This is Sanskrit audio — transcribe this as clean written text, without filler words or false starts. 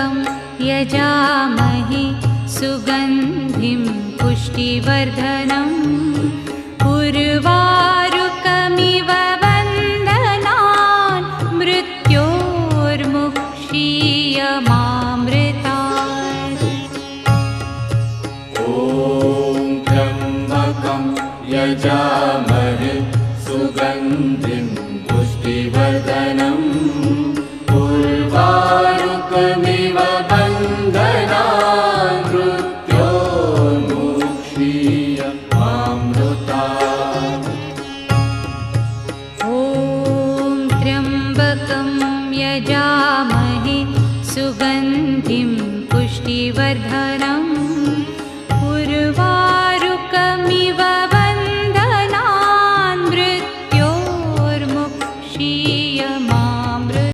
त्र्यम्बकं यजामहे सुगन्धिं पुष्टिवर्धनम् उर्वारुकमिव वन्दनान् मृत्योर्मुक्षीयमामृतात्। ॐ त्र्यम्बकं यजामहे सुगन्धिं पुष्टिवर्धनम् उर्वारुकमिव वन्दनान् मृत्योर्मुक्षीयमामृतात्। ॐ त्र्यम्बकं यजामहे सुगन्धिं पुष्टिवर्धनम् उर्वारुकमिव